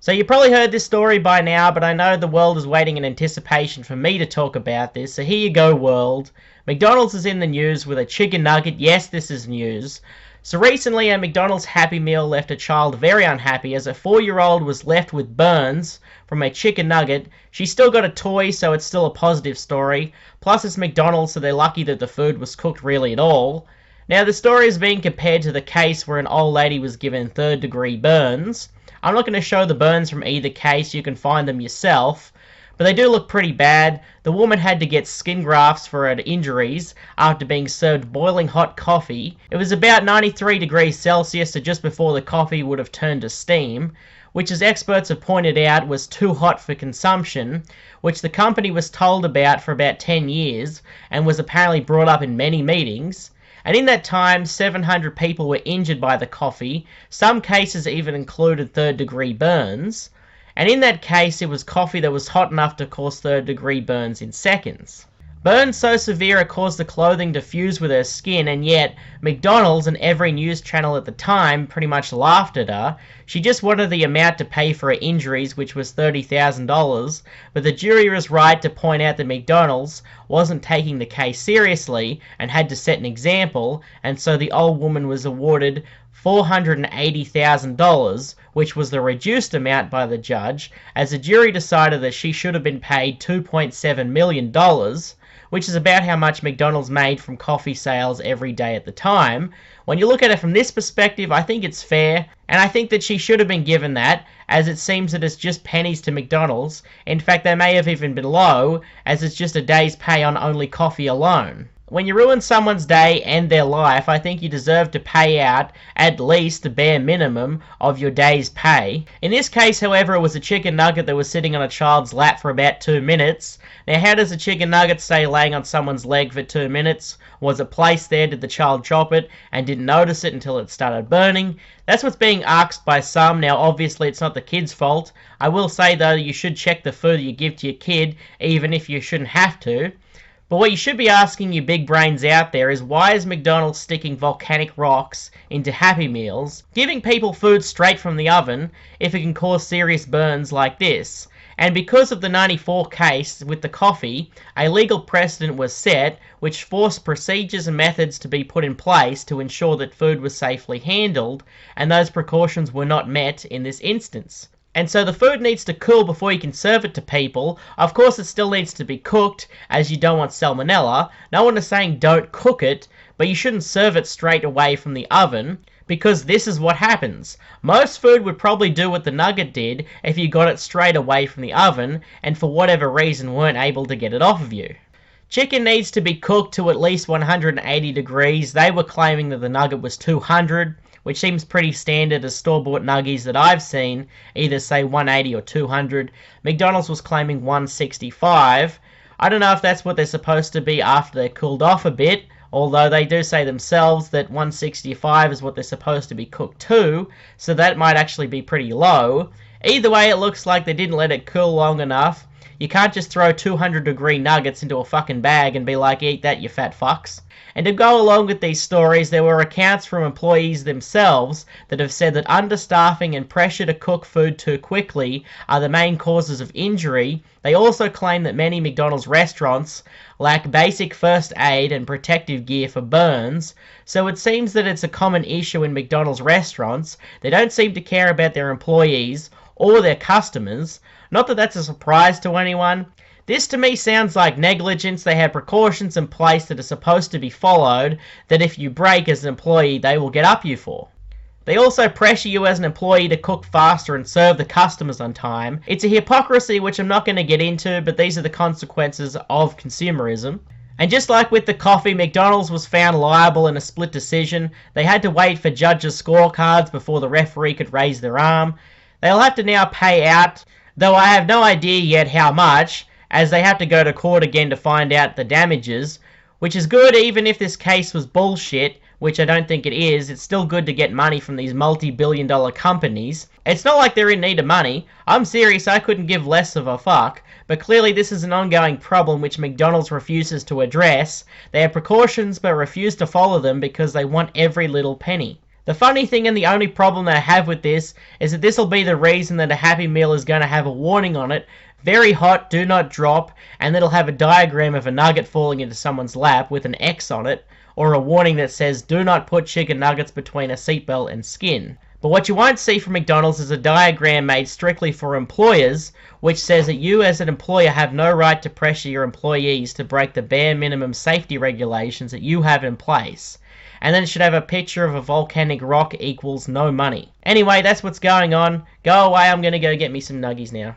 So you probably heard this story by now, but I know the world is waiting in anticipation for me to talk about this, so here you go, world. McDonald's is in the news with a chicken nugget. Yes, this is news. So recently, a McDonald's Happy Meal left a child very unhappy as a 4-year-old was left with burns from a chicken nugget. She still got a toy, so it's still a positive story. Plus, it's McDonald's, so they're lucky that the food was cooked really at all. Now, the story is being compared to the case where an old lady was given third-degree burns. I'm not going to show the burns from either case, you can find them yourself, but they do look pretty bad. The woman had to get skin grafts for her injuries after being served boiling hot coffee. It was about 93 degrees Celsius, so just before the coffee would have turned to steam, which as experts have pointed out was too hot for consumption, which the company was told about for about 10 years and was apparently brought up in many meetings. And in that time, 700 people were injured by the coffee. Some cases even included third-degree burns. And in that case, it was coffee that was hot enough to cause third-degree burns in seconds. Burns so severe it caused the clothing to fuse with her skin, and yet McDonald's and every news channel at the time pretty much laughed at her. She just wanted the amount to pay for her injuries, which was $30,000, but the jury was right to point out that McDonald's wasn't taking the case seriously and had to set an example, and so the old woman was awarded $480,000, which was the reduced amount by the judge, as the jury decided that she should have been paid $2.7 million, which is about how much McDonald's made from coffee sales every day at the time. When you look at it from this perspective, I think it's fair, and I think that she should have been given that, as it seems that it's just pennies to McDonald's. In fact, they may have even been low, as it's just a day's pay on only coffee alone. When you ruin someone's day and their life, I think you deserve to pay out at least the bare minimum of your day's pay. In this case, however, it was a chicken nugget that was sitting on a child's lap for about 2 minutes. Now, how does a chicken nugget stay laying on someone's leg for 2 minutes? Was it placed there? Did the child drop it and didn't notice it until it started burning? That's what's being asked by some. Now, obviously, it's not the kid's fault. I will say, though, you should check the food you give to your kid, even if you shouldn't have to. But what you should be asking you big brains out there is, why is McDonald's sticking volcanic rocks into Happy Meals, giving people food straight from the oven, if it can cause serious burns like this? And because of the 94 case with the coffee, a legal precedent was set which forced procedures and methods to be put in place to ensure that food was safely handled, and those precautions were not met in this instance. And so the food needs to cool before you can serve it to people. Of course, it still needs to be cooked, as you don't want salmonella. No one is saying don't cook it, but you shouldn't serve it straight away from the oven, because this is what happens. Most food would probably do what the nugget did if you got it straight away from the oven and for whatever reason weren't able to get it off of you. Chicken needs to be cooked to at least 180 degrees. They were claiming that the nugget was 200. Which seems pretty standard as store-bought nuggies that I've seen either say 180 or 200. McDonald's was claiming 165. I don't know if that's what they're supposed to be after they're cooled off a bit, although they do say themselves that 165 is what they're supposed to be cooked to, so that might actually be pretty low. Either way, it looks like they didn't let it cool long enough. You can't just throw 200-degree nuggets into a fucking bag and be like, eat that, you fat fucks. And to go along with these stories, there were accounts from employees themselves that have said that understaffing and pressure to cook food too quickly are the main causes of injury. They also claim that many McDonald's restaurants lack basic first aid and protective gear for burns. So it seems that it's a common issue in McDonald's restaurants. They don't seem to care about their employees or their customers. Not that that's a surprise to anyone. This to me sounds like negligence. They have precautions in place that are supposed to be followed that if you break as an employee, they will get up you for. They also pressure you as an employee to cook faster and serve the customers on time. It's a hypocrisy which I'm not going to get into, but these are the consequences of consumerism. And just like with the coffee, McDonald's was found liable in a split decision. They had to wait for judges' scorecards before the referee could raise their arm. They'll have to now pay out, though I have no idea yet how much, as they have to go to court again to find out the damages, which is good. Even if this case was bullshit, which I don't think it is, it's still good to get money from these multi-billion-dollar companies. It's not like they're in need of money. I'm serious, I couldn't give less of a fuck. But clearly this is an ongoing problem which McDonald's refuses to address. They have precautions but refuse to follow them because they want every little penny. The funny thing and the only problem that I have with this is that this will be the reason that a Happy Meal is going to have a warning on it, very hot, do not drop, and it'll have a diagram of a nugget falling into someone's lap with an X on it, or a warning that says do not put chicken nuggets between a seatbelt and skin. But what you won't see from McDonald's is a diagram made strictly for employers, which says that you as an employer have no right to pressure your employees to break the bare minimum safety regulations that you have in place. And then it should have a picture of a volcanic rock equals no money. Anyway, that's what's going on. Go away, I'm going to go get me some nuggies now.